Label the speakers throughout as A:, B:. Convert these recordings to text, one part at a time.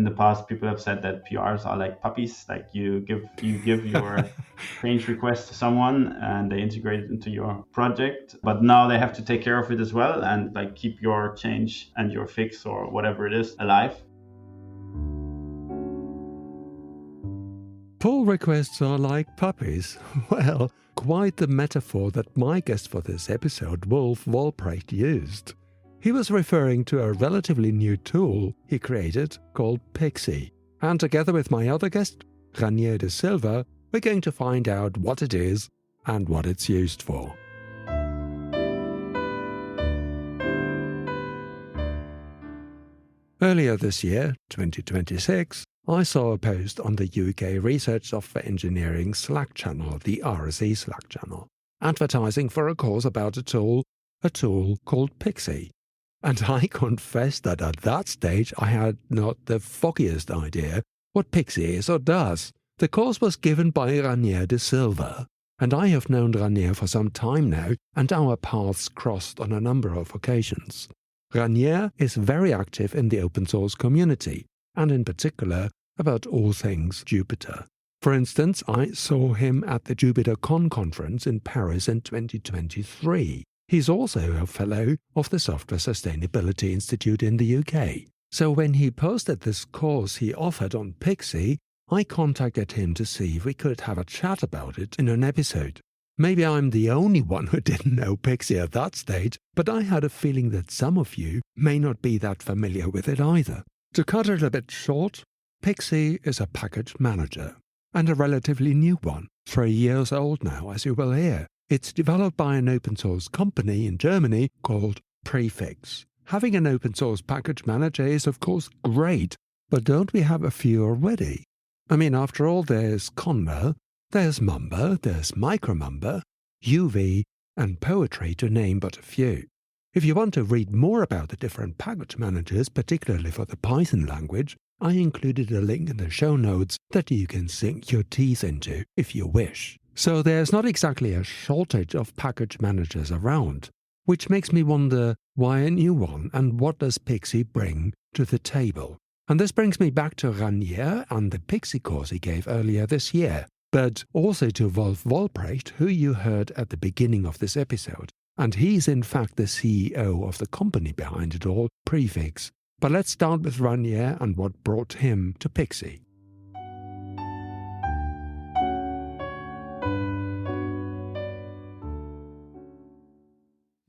A: the past, people have said that PRs are like puppies. Like you give your change request to someone and they integrate it into your project. But now they have to take care of it as well and like keep your change and your fix or whatever it is alive.
B: Pull requests are like puppies. Well, quite the metaphor that my guest for this episode, Wolf Vollprecht, used. He was referring to a relatively new tool he created called Pixi. And together with my other guest, Raniere de Silva, we're going to find out what it is and what it's used for. Earlier this year, 2026, I saw a post on the UK Research Software Engineering Slack channel, the RSE Slack channel, advertising for a course about a tool called Pixi. And I confess that at that stage I had not the foggiest idea what Pixi is or does. The course was given by Raniere de Silva, and I have known Raniere for some time now, and our paths crossed on a number of occasions. Raniere is very active in the open source community, and in particular about all things Jupyter. For instance, I saw him at the JupyterCon conference in Paris in 2023. He's also a fellow of the Software Sustainability Institute in the UK. So when he posted this course he offered on Pixi, I contacted him to see if we could have a chat about it in an episode. Maybe I'm the only one who didn't know Pixi at that stage, but I had a feeling that some of you may not be that familiar with it either. To cut it a bit short, Pixi is a package manager, and a relatively new one, 3 years old now, as you will hear. It's developed by an open source company in Germany called Prefix. Having an open source package manager is of course great, but don't we have a few already? I mean, after all, there's Conda, there's Mamba, there's Micromamba, UV, and Poetry, to name but a few. If you want to read more about the different package managers, particularly for the Python language, I included a link in the show notes that you can sink your teeth into if you wish. So there's not exactly a shortage of package managers around, which makes me wonder why a new one and what does Pixi bring to the table. And this brings me back to Raniere and the Pixi course he gave earlier this year, but also to Wolf Vollprecht, who you heard at the beginning of this episode. And he's in fact the CEO of the company behind it all, Prefix. But let's start with Raniere and what brought him to Pixi.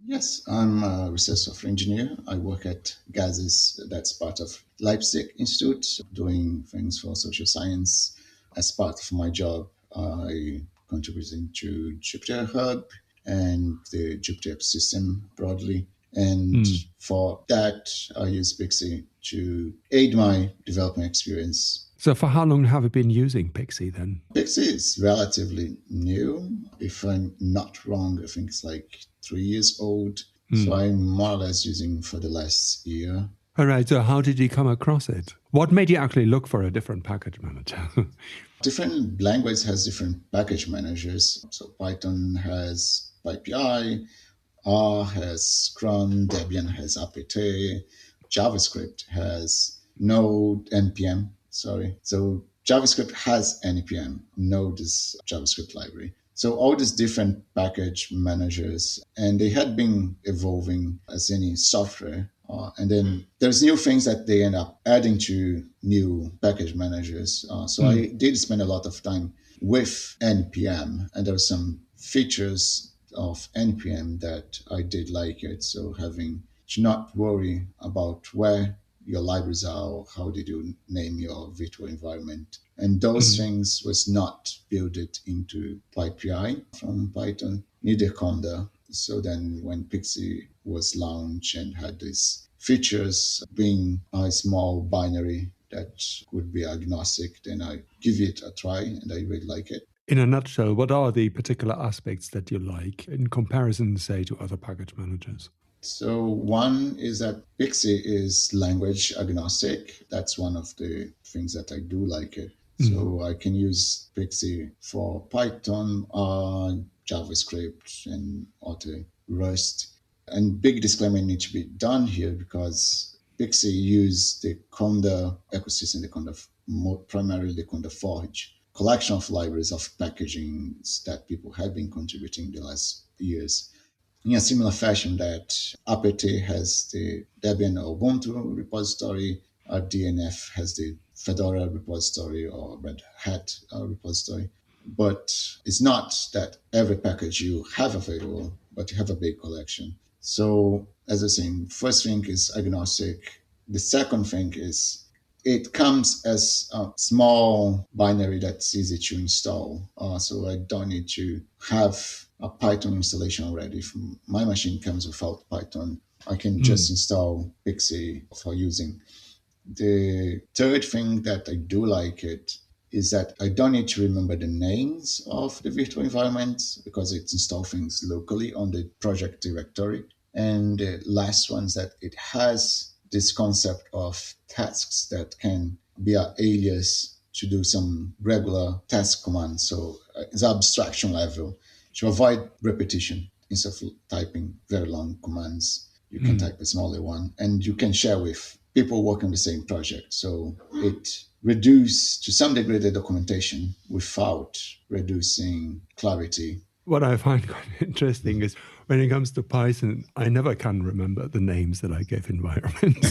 C: Yes, I'm a research software engineer. I work at GESIS, that's part of Leipzig Institute, doing things for social science. As part of my job, I contribute to Jupyter Hub and the Jupyter system broadly. And for that, I use Pixi to aid my development experience.
B: So for how long have you been using Pixi then?
C: Pixi is relatively new. If I'm not wrong, I think it's like 3 years old. So I'm more or less using for the last year.
B: All right, so how did you come across it? What made you actually look for a different package manager?
C: Different language has different package managers. So Python has PyPI, R has Scrum, Debian has apt, JavaScript has Node, NPM, So JavaScript has NPM, Node is JavaScript library. So all these different package managers, and they had been evolving as any software. And then there's new things that they end up adding to new package managers. So I did spend a lot of time with NPM, and there were some features of NPM that I did like it. So having to not worry about where your libraries are or how did you name your virtual environment. And those things was not built into PyPI from Python, neither Conda. So then when Pixi was launched and had these features being a small binary that could be agnostic, then I give it a try and I really like it.
B: In a nutshell, what are the particular aspects that you like in comparison, say, to other package managers?
C: So one is that Pixi is language agnostic. That's one of the things that I do like it. So I can use Pixi for Python, JavaScript, and other Rust. And big disclaimer needs to be done here because Pixi use the Conda ecosystem, the Conda, primarily the Conda Forge, collection of libraries of packaging that people have been contributing the last years. In a similar fashion that apt has the Debian or Ubuntu repository, DNF has the Fedora repository or Red Hat repository. But it's not that every package you have available, but you have a big collection. So as I was saying, first thing is agnostic. The second thing is it comes as a small binary that's easy to install. So I don't need to have a Python installation already. If my machine comes without Python, I can just install Pixi for using. The third thing that I do like it is that I don't need to remember the names of the virtual environments because it installs things locally on the project directory. And the last one is that it has this concept of tasks that can be an alias to do some regular task commands. So it's abstraction level to avoid repetition. Instead of typing very long commands, you can type a smaller one and you can share with people working on the same project. So it reduces to some degree the documentation without reducing clarity.
B: What I find quite interesting is when it comes to Python, I never can remember the names that I give environments.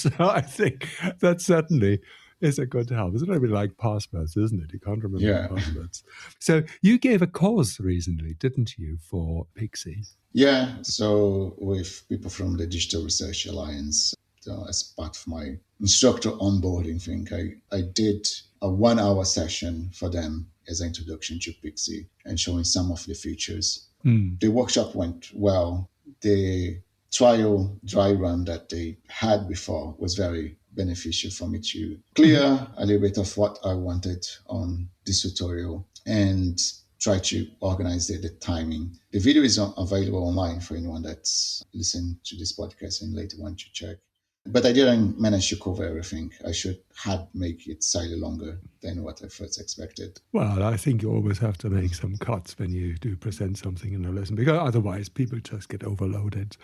B: So I think that certainly is a good help. It's a little bit like passwords, isn't it? You can't remember passwords. So you gave a course recently, didn't you, for Pixi?
C: Yeah, so with people from the Digital Research Alliance, as part of my instructor onboarding thing, I did a 1-hour session for them as an introduction to Pixi and showing some of the features. The workshop went well. The trial dry run that they had before was very beneficial for me to clear a little bit of what I wanted on this tutorial and try to organize the timing. The video is available online for anyone that's listening to this podcast and later want to check. But I didn't manage to cover everything. I should have make it slightly longer than what I first expected.
B: Well, I think you always have to make some cuts when you do present something in a lesson, because otherwise people just get overloaded.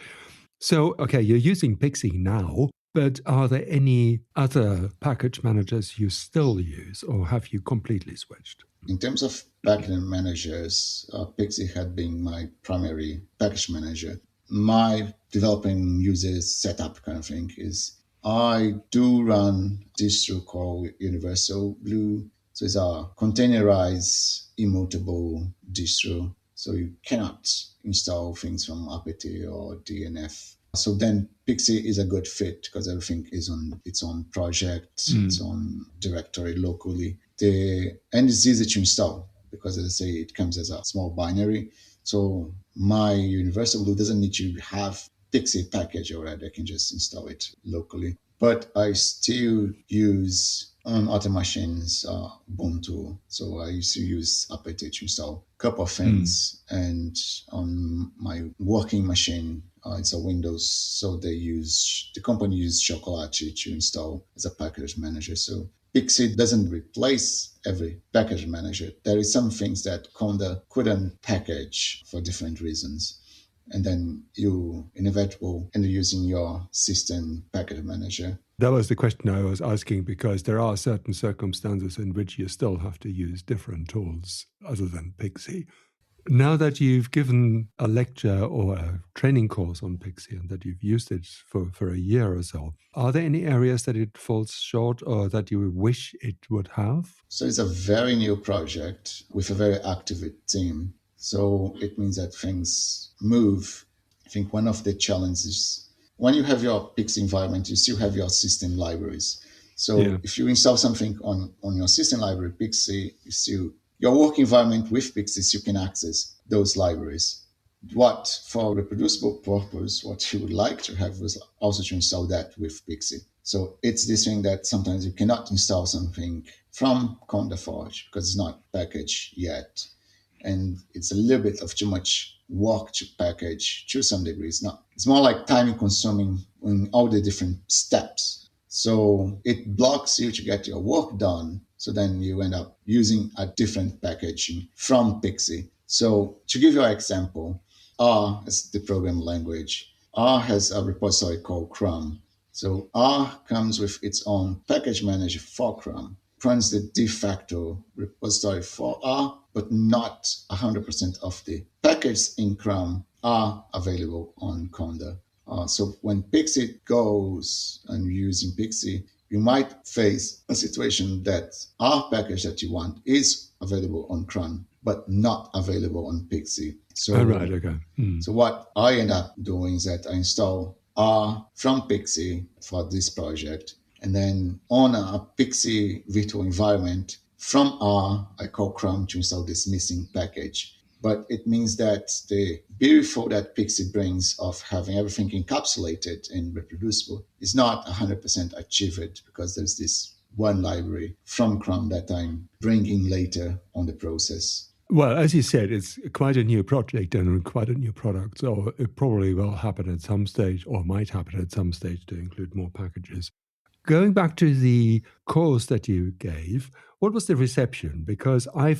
B: So, okay, you're using Pixi now, but are there any other package managers you still use, or have you completely switched?
C: In terms of package managers, Pixi had been my primary package manager. My developing users setup kind of thing is I do run distro called Universal Blue. So it's a containerized, immutable distro. So you cannot install things from apt or DNF. So then Pixi is a good fit because everything is on its own project, its own directory locally. And it's easy to install because, as I say, it comes as a small binary. So my Universal Blue doesn't need to have Pixi package already. I can just install it locally. But I still use on other machines Ubuntu. So I used to use apt to install a couple of things. And on my working machine, it's a Windows. So the company uses Chocolate to install as a package manager. So Pixi doesn't replace every package manager. There is some things that Conda couldn't package for different reasons. And then you inevitable end up using your system package manager.
B: That was the question I was asking, because there are certain circumstances in which you still have to use different tools other than Pixi. Now that you've given a lecture or a training course on Pixi and that you've used it for a year or so, are there any areas that it falls short or that you wish it would have?
C: So it's a very new project with a very active team. So it means that things move. I think one of the challenges, when you have your Pixi environment, you still have your system libraries. So if you install something on your system library, Pixi, your work environment with Pixi, you can access those libraries. What, for reproducible purpose, what you would like to have was also to install that with Pixi. So it's this thing that sometimes you cannot install something from Conda Forge because it's not packaged yet. And it's a little bit of too much work to package to some degree. It's more like time consuming in all the different steps. So it blocks you to get your work done. So then you end up using a different packaging from Pixi. So to give you an example, R is the program language. R has a repository called Crum. So R comes with its own package manager for Crum, runs the de facto repository for R, but not 100% of the packages in Crum are available on Conda. So when Pixi goes and you're using Pixi, you might face a situation that R package that you want is available on Crum, but not available on Pixi. So,
B: right, okay.
C: So what I end up doing is that I install R from Pixi for this project, and then on a Pixi virtual environment from R, I call Crum to install this missing package. But it means that the beautiful that Pixi brings of having everything encapsulated and reproducible is not 100% achieved, because there's this one library from Crum that I'm bringing later on the process.
B: Well, as you said, it's quite a new project and quite a new product, so it probably will happen at some stage, or might happen at some stage, to include more packages. Going back to the course that you gave, what was the reception? Because I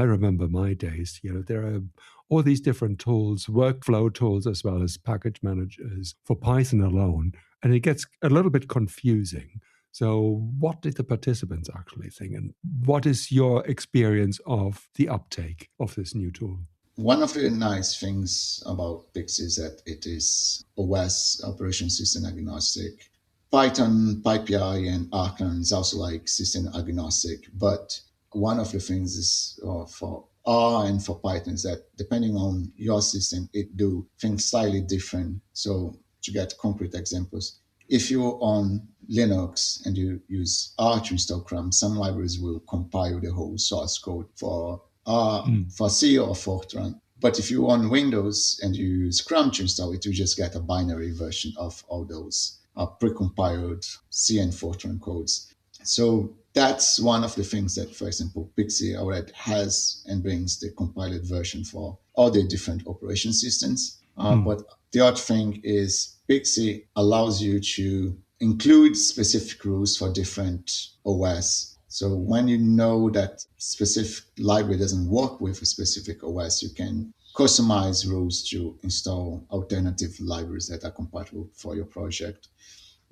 B: remember my days, there are all these different tools, workflow tools, as well as package managers for Python alone, and it gets a little bit confusing. So what did the participants actually think? And what is your experience of the uptake of this new tool?
C: One of the nice things about Pixi is that it is OS, operation system agnostic. Python, PyPI, and Archon is also like system agnostic. But one of the things is for R and for Python is that depending on your system, it do things slightly different. So to get concrete examples, if you're on Linux and you use R to install Crum, some libraries will compile the whole source code for R, for C or Fortran. But if you're on Windows and you use Crum to install it, you just get a binary version of all those precompiled C and Fortran codes. So that's one of the things that, for example, Pixi already has and brings the compiled version for all the different operation systems. But the other thing is Pixi allows you to include specific rules for different OS. So when you know that specific library doesn't work with a specific OS, you can customize rules to install alternative libraries that are compatible for your project.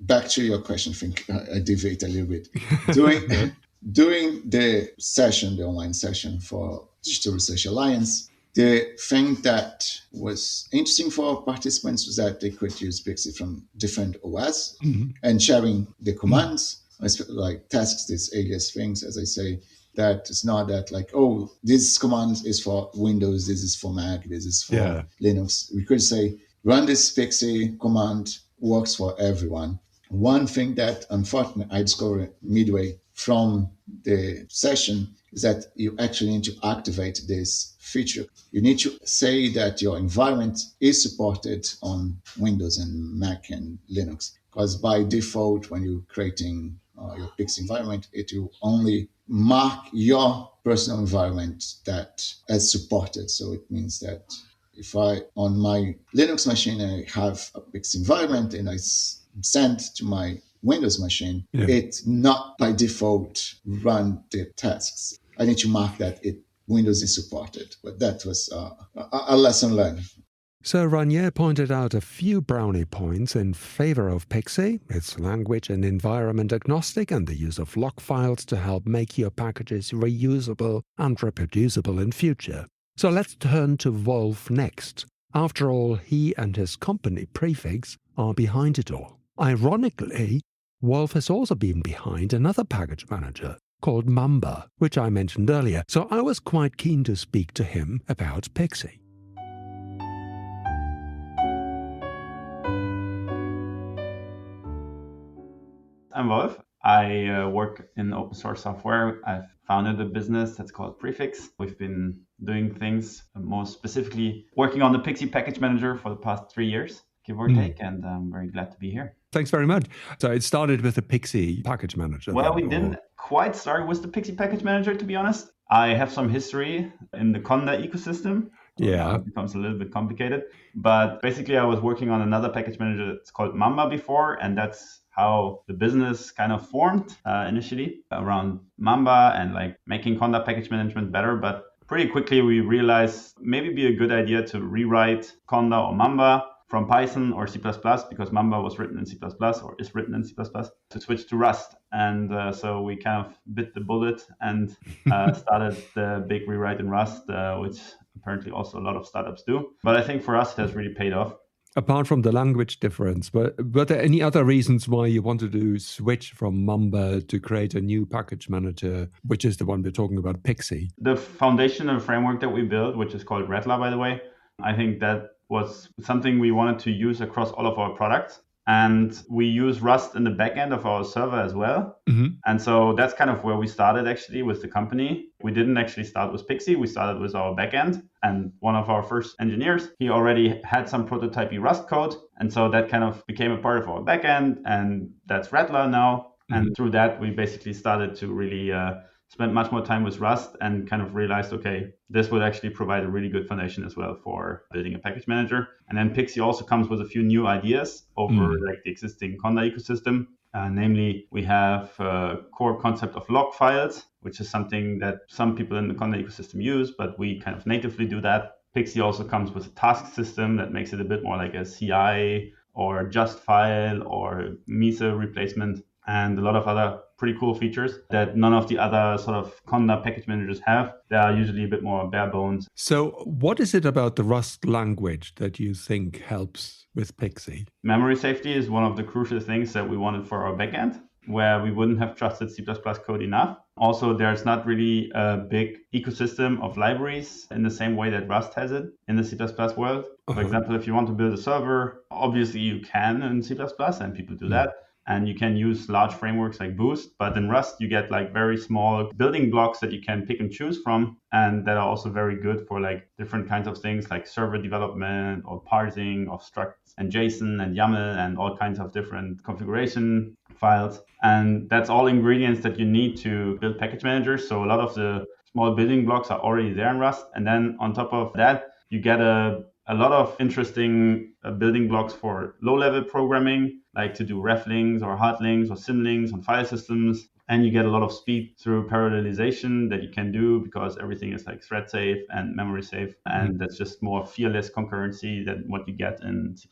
C: Back to your question, I think I deviate a little bit. During the session, the online session for Digital Research Alliance, the thing that was interesting for participants was that they could use Pixi from different OS and sharing the commands, like tasks, these alias things, as I say, that it's not that like, oh, this command is for Windows, this is for Mac, this is for Linux. We could say, run this Pixi command, works for everyone. One thing that, unfortunately, I discovered midway from the session is that you actually need to activate this feature. You need to say that your environment is supported on Windows and Mac and Linux, because by default, when you're creating your Pixi environment, it will only mark your personal environment that as supported. So it means that if on my Linux machine, I have a Pixi environment and I send to my Windows machine, it not by default run the tasks. I need to mark that Windows is supported. But that was a lesson learned.
B: So Raniere pointed out a few brownie points in favor of Pixi. It's language and environment agnostic, and the use of log files to help make your packages reusable and reproducible in future. So let's turn to Wolf next. After all, he and his company Prefix are behind it all. Ironically, Wolf has also been behind another package manager called Mamba, which I mentioned earlier, so I was quite keen to speak to him about Pixi.
A: I'm Wolf. I work in open source software. I've founded a business that's called Prefix. We've been doing things, most specifically working on the Pixi package manager for the past 3 years, give or take, and I'm very glad to be here.
B: Thanks very much. So it started with the Pixi package manager.
A: Well, we didn't quite start with the Pixi package manager, to be honest. I have some history in the Conda ecosystem.
B: Yeah.
A: It becomes a little bit complicated. But basically, I was working on another package manager that's called Mamba before, and that's how the business kind of formed initially around Mamba and like making Conda package management better. But pretty quickly, we realized maybe it'd be a good idea to rewrite Conda or Mamba from Python or C++, because Mamba was written in C++ or is written in C++, to switch to Rust. And so we kind of bit the bullet and started the big rewrite in Rust, which apparently also a lot of startups do. But I think for us, it has really paid off.
B: Apart from the language difference, but were there any other reasons why you wanted to switch from Mamba to create a new package manager, which is the one we're talking about, Pixi?
A: The foundational framework that we built, which is called Rattler, by the way, I think that was something we wanted to use across all of our products. And we use Rust in the backend of our server as well.
B: Mm-hmm.
A: And so that's kind of where we started actually with the company. We didn't actually start with Pixi. We started with our backend. And one of our first engineers, he already had some prototypey Rust code. And so that kind of became a part of our backend. And that's Rattler now. Mm-hmm. And through that, we basically started to really spend much more time with Rust and kind of realized, okay, this would actually provide a really good foundation as well for building a package manager. And then Pixi also comes with a few new ideas over like the existing Conda ecosystem. Namely, we have a core concept of log files, which is something that some people in the Conda ecosystem use, but we kind of natively do that. Pixi also comes with a task system that makes it a bit more like a CI or just file or Mise replacement, and a lot of other pretty cool features that none of the other sort of Conda package managers have. They are usually a bit more bare bones.
B: So what is it about the Rust language that you think helps with Pixi?
A: Memory safety is one of the crucial things that we wanted for our backend, where we wouldn't have trusted C++ code enough. Also, there's not really a big ecosystem of libraries in the same way that Rust has it in the C++ world. For example, if you want to build a server, obviously you can in C++, and people do that. And you can use large frameworks like Boost, but in Rust, you get like very small building blocks that you can pick and choose from, and that are also very good for like different kinds of things like server development or parsing of structs and JSON and YAML and all kinds of different configuration files. And that's all ingredients that you need to build package managers. So a lot of the small building blocks are already there in Rust. And then on top of that, you get a lot of interesting building blocks for low-level programming, like to do ref links or hard links or symlinks on file systems. And you get a lot of speed through parallelization that you can do because everything is like thread safe and memory safe. And that's just more fearless concurrency than what you get in C++.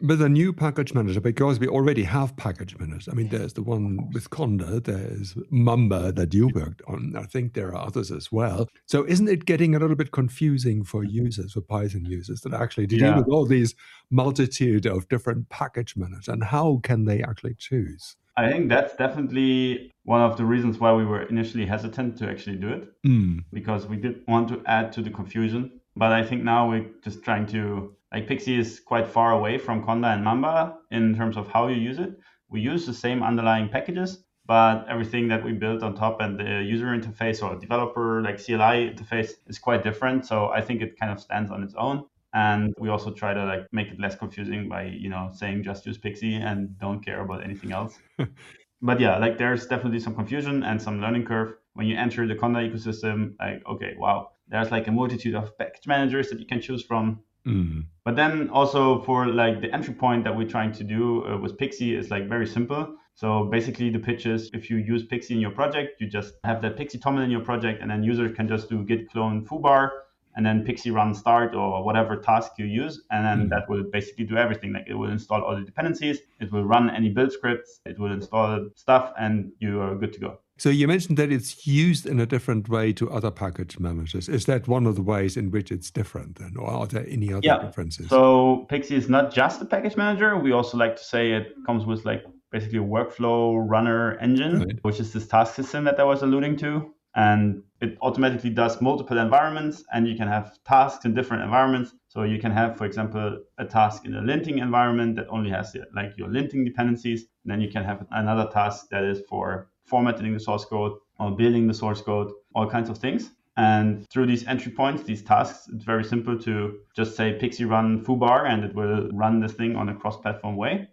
B: But the new package manager, because we already have package managers. I mean, there's the one with Conda, there's Mamba that you worked on. I think there are others as well. So isn't it getting a little bit confusing for users, for Python users, that actually to deal with all these multitude of different package managers, and how can they actually choose?
A: I think that's definitely one of the reasons why we were initially hesitant to actually do it, because we didn't want to add to the confusion. But I think now we're just trying to, like Pixi is quite far away from Conda and Mamba in terms of how you use it. We use the same underlying packages, but everything that we built on top and the user interface or developer like CLI interface is quite different. So I think it kind of stands on its own. And we also try to like make it less confusing by, saying just use Pixi and don't care about anything else. But yeah, like there's definitely some confusion and some learning curve when you enter the Conda ecosystem. Like, okay, wow, there's like a multitude of package managers that you can choose from. But then also for like the entry point that we're trying to do with Pixi is like very simple. So basically the pitch is if you use Pixi in your project, you just have that Pixi toml in your project, and then users can just do git clone foobar and then Pixi run start or whatever task you use. And then that will basically do everything. Like it will install all the dependencies, it will run any build scripts, it will install stuff, and you are good to go.
B: So you mentioned that it's used in a different way to other package managers. Is that one of the ways in which it's different then? Or are there any other differences?
A: So Pixi is not just a package manager. We also like to say it comes with like basically a workflow runner engine, which is this task system that I was alluding to. And it automatically does multiple environments, and you can have tasks in different environments. So you can have, for example, a task in a linting environment that only has like your linting dependencies. And then you can have another task that is for formatting the source code or building the source code, all kinds of things. And through these entry points, these tasks, it's very simple to just say Pixi run foobar, and it will run this thing on a cross-platform way.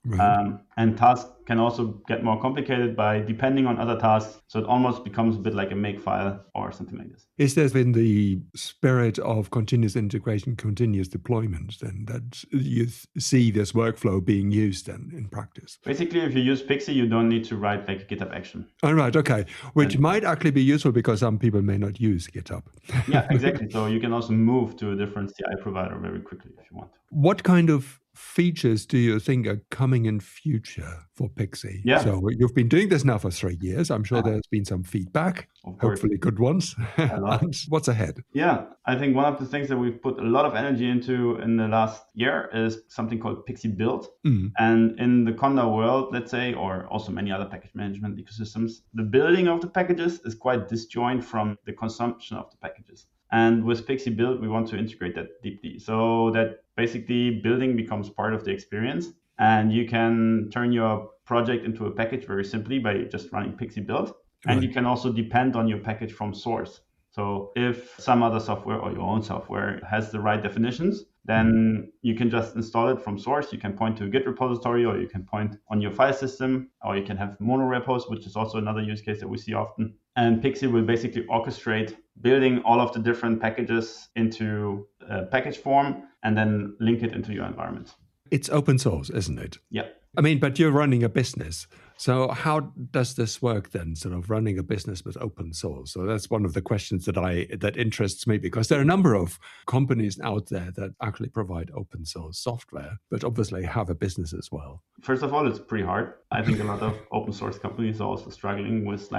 A: And tasks can also get more complicated by depending on other tasks. So it almost becomes a bit like a makefile or something like this.
B: Is there in the spirit of continuous integration, continuous deployment, then that you see this workflow being used then in practice?
A: Basically, if you use Pixi, you don't need to write like a GitHub action.
B: All right, okay. Which might actually be useful because some people may not use GitHub.
A: Yeah, exactly. So you can also move to a different CI provider very quickly if you want.
B: What kind of features do you think are coming in future for Pixi?
A: Yeah.
B: So you've been doing this now for 3 years. I'm sure there's been some feedback, hopefully good ones. And what's ahead?
A: Yeah, I think one of the things that we've put a lot of energy into in the last year is something called Pixi Build. And in the Conda world, let's say, or also many other package management ecosystems, the building of the packages is quite disjoint from the consumption of the packages. And with Pixi Build, we want to integrate that deeply so that basically building becomes part of the experience. And you can turn your project into a package very simply by just running Pixi Build. And you can also depend on your package from source. So if some other software or your own software has the right definitions, then you can just install it from source. You can point to a Git repository, or you can point on your file system, or you can have monorepos, which is also another use case that we see often. And Pixi will basically orchestrate building all of the different packages into a package form and then link it into your environment.
B: It's open source, isn't it?
A: Yeah.
B: I mean, but you're running a business. So how does this work then, sort of running a business with open source? So that's one of the questions that interests me, because there are a number of companies out there that actually provide open source software, but obviously have a business as well.
A: First of all, it's pretty hard. I think a lot of open source companies are also struggling with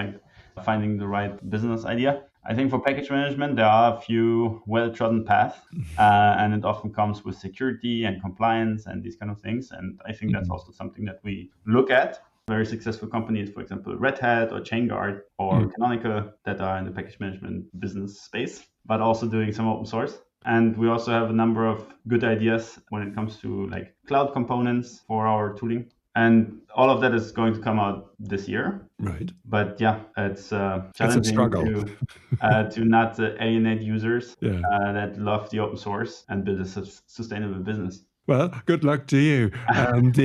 A: finding the right business idea. I think for package management, there are a few well-trodden paths, and it often comes with security and compliance and these kind of things. And I think that's also something that we look at. Very successful companies, for example, Red Hat or ChainGuard or Canonical, that are in the package management business space, but also doing some open source. And we also have a number of good ideas when it comes to cloud components for our tooling. And all of that is going to come out this year.
B: Right.
A: But yeah, it's challenging to not alienate users that love the open source and build a sustainable business.
B: Well, good luck to you. And,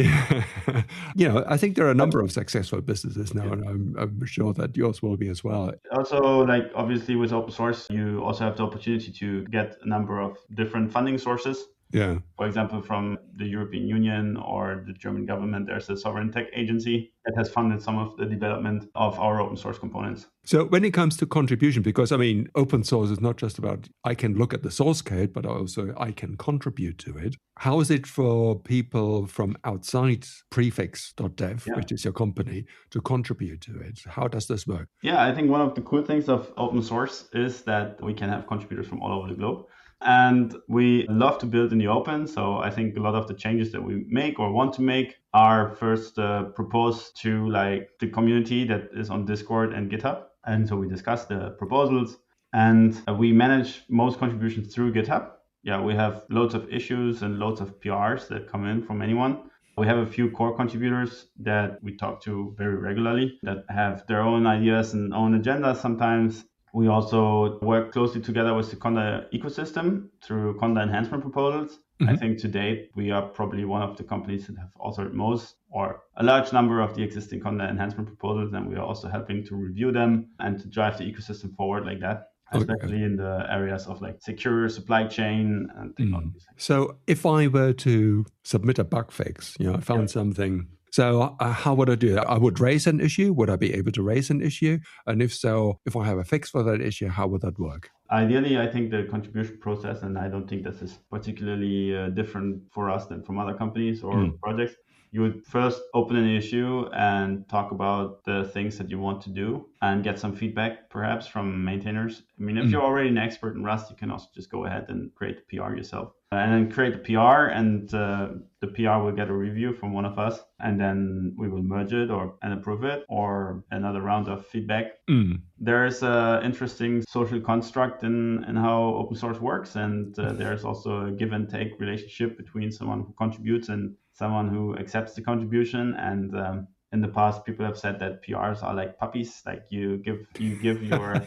B: I think there are a number of successful businesses now, and I'm sure that yours will be as well.
A: Also, obviously with open source, you also have the opportunity to get a number of different funding sources.
B: Yeah.
A: For example, from the European Union or the German government, there's a sovereign tech agency that has funded some of the development of our open source components.
B: So when it comes to contribution, because open source is not just about I can look at the source code, but also I can contribute to it. How is it for people from outside Prefix.dev, which is your company, to contribute to it? How does this work?
A: Yeah, I think one of the cool things of open source is that we can have contributors from all over the globe. And we love to build in the open. So I think a lot of the changes that we make or want to make are first proposed to the community that is on Discord and GitHub. And so we discuss the proposals, and we manage most contributions through GitHub. Yeah, we have loads of issues and loads of PRs that come in from anyone. We have a few core contributors that we talk to very regularly that have their own ideas and own agendas sometimes. We also work closely together with the Conda ecosystem through Conda enhancement proposals. I think to date, we are probably one of the companies that have authored most or a large number of the existing Conda enhancement proposals, and we are also helping to review them and to drive the ecosystem forward like that, especially in the areas of secure supply chain and technologies.
B: So if I were to submit a bug fix, I found something. So how would I do that? I would raise an issue. Would I be able to raise an issue? And if so, if I have a fix for that issue, how would that work?
A: Ideally, I think the contribution process, and I don't think this is particularly different for us than from other companies or projects. You would first open an issue and talk about the things that you want to do and get some feedback, perhaps from maintainers. If you're already an expert in Rust, you can also just go ahead and create the PR yourself. And then create a PR, and the PR will get a review from one of us, and then we will merge it and approve it, or another round of feedback. There's an interesting social construct in how open source works, and there's also a give and take relationship between someone who contributes and someone who accepts the contribution. And in the past, people have said that PRs are like puppies. You give your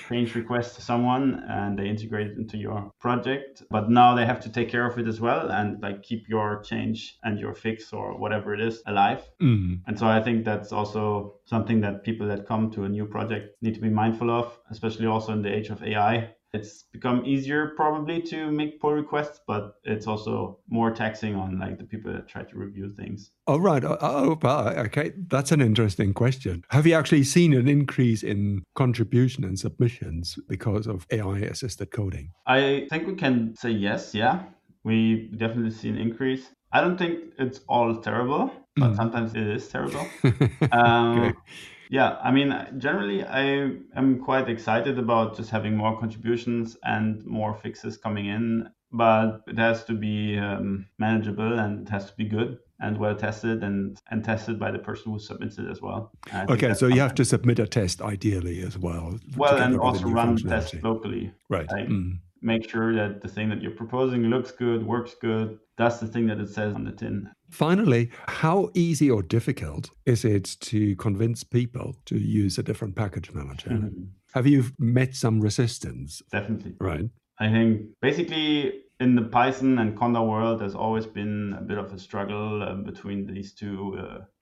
A: change request to someone and they integrate it into your project. But now they have to take care of it as well and keep your change and your fix or whatever it is alive. And so I think that's also something that people that come to a new project need to be mindful of, especially also in the age of AI. It's become easier probably to make pull requests, but it's also more taxing on the people that try to review things.
B: Oh, right. Okay. That's an interesting question. Have you actually seen an increase in contribution and submissions because of AI-assisted coding?
A: I think we can say yes, yeah. We definitely see an increase. I don't think it's all terrible, but sometimes it is terrible.
B: Okay.
A: Yeah, I mean, generally, I am quite excited about just having more contributions and more fixes coming in, but it has to be manageable and it has to be good and well tested and tested by the person who submits it as well. And I think
B: Okay,
A: that's
B: so you have
A: something-
B: to submit a test ideally as well.
A: well, and
B: together with the
A: also
B: new
A: run tests
B: functionality.
A: locally.
B: Right.
A: Like make sure that the thing that you're proposing looks good, works good. That's the thing that it says on the tin.
B: Finally, how easy or difficult is it to convince people to use a different package manager? Have you met some resistance?
A: Definitely.
B: Right.
A: I think basically in the Python and Conda world, there's always been a bit of a struggle between these two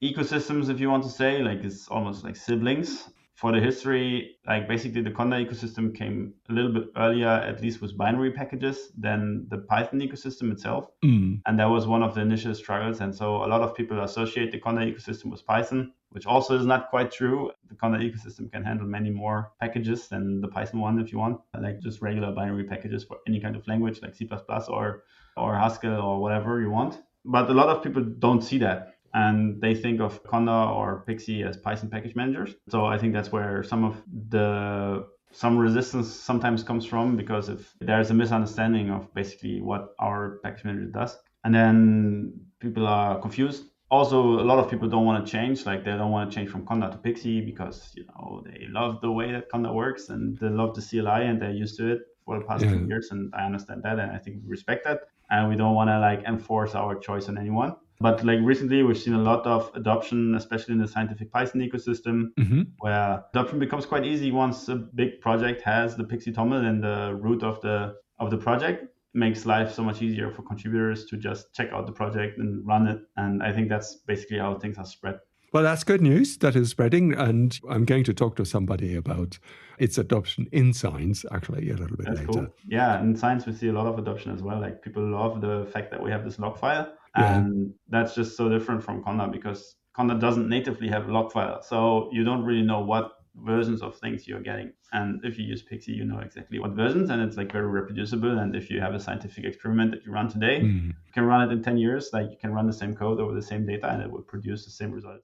A: ecosystems, if you want to say. Like it's almost like siblings. For the history, like basically the Conda ecosystem came a little bit earlier, at least with binary packages, than the Python ecosystem itself. And that was one of the initial struggles. And so a lot of people associate the Conda ecosystem with Python, which also is not quite true. The Conda ecosystem can handle many more packages than the Python one if you want, like just regular binary packages for any kind of language like C++ or Haskell or whatever you want. But a lot of people don't see that. And they think of Conda or Pixi as Python package managers. So I think that's where some resistance sometimes comes from, because if there's a misunderstanding of basically what our package manager does, and then people are confused. Also, a lot of people don't want to change, like they don't want to change from Conda to Pixi because they love the way that Conda works and they love the CLI and they're used to it for the past 2 years, and I understand that and I think we respect that, and we don't want to enforce our choice on anyone. But recently, we've seen a lot of adoption, especially in the scientific Python ecosystem, where adoption becomes quite easy once a big project has the Pixi TOML in the root of the project. It makes life so much easier for contributors to just check out the project and run it. And I think that's basically how things are spread.
B: Well, that's good news that is spreading. And I'm going to talk to somebody about its adoption in science, actually, a little bit later.
A: Cool. Yeah, in science, we see a lot of adoption as well. Like people love the fact that we have this log file. And that's just so different from Conda, because Conda doesn't natively have a log file. So you don't really know what versions of things you're getting. And if you use Pixi, you know exactly what versions, and it's very reproducible. And if you have a scientific experiment that you run today, you can run it in 10 years. You can run the same code over the same data and it will produce the same results.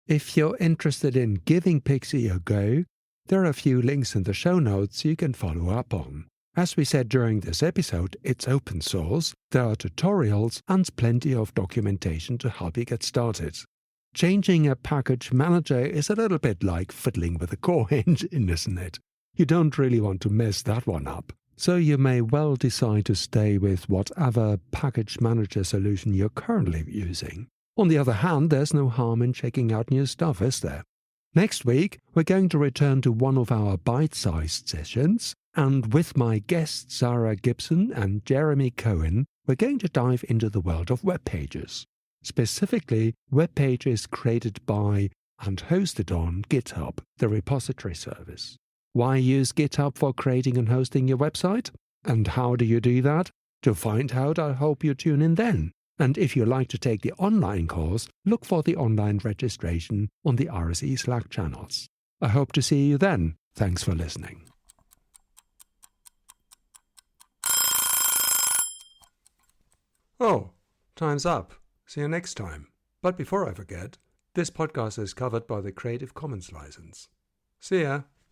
B: If you're interested in giving Pixi a go, there are a few links in the show notes you can follow up on. As we said during this episode, it's open source, there are tutorials and plenty of documentation to help you get started. Changing a package manager is a little bit like fiddling with a core engine, isn't it? You don't really want to mess that one up. So you may well decide to stay with whatever package manager solution you're currently using. On the other hand, there's no harm in checking out new stuff, is there? Next week, we're going to return to one of our bite-sized sessions, and with my guests Sarah Gibson and Jeremy Cohen, we're going to dive into the world of web pages. Specifically, web pages created by and hosted on GitHub, the repository service. Why use GitHub for creating and hosting your website? And how do you do that? To find out, I hope you tune in then. And if you'd like to take the online course, look for the online registration on the RSE Slack channels. I hope to see you then. Thanks for listening. Oh, time's up. See you next time. But before I forget, this podcast is covered by the Creative Commons license. See ya.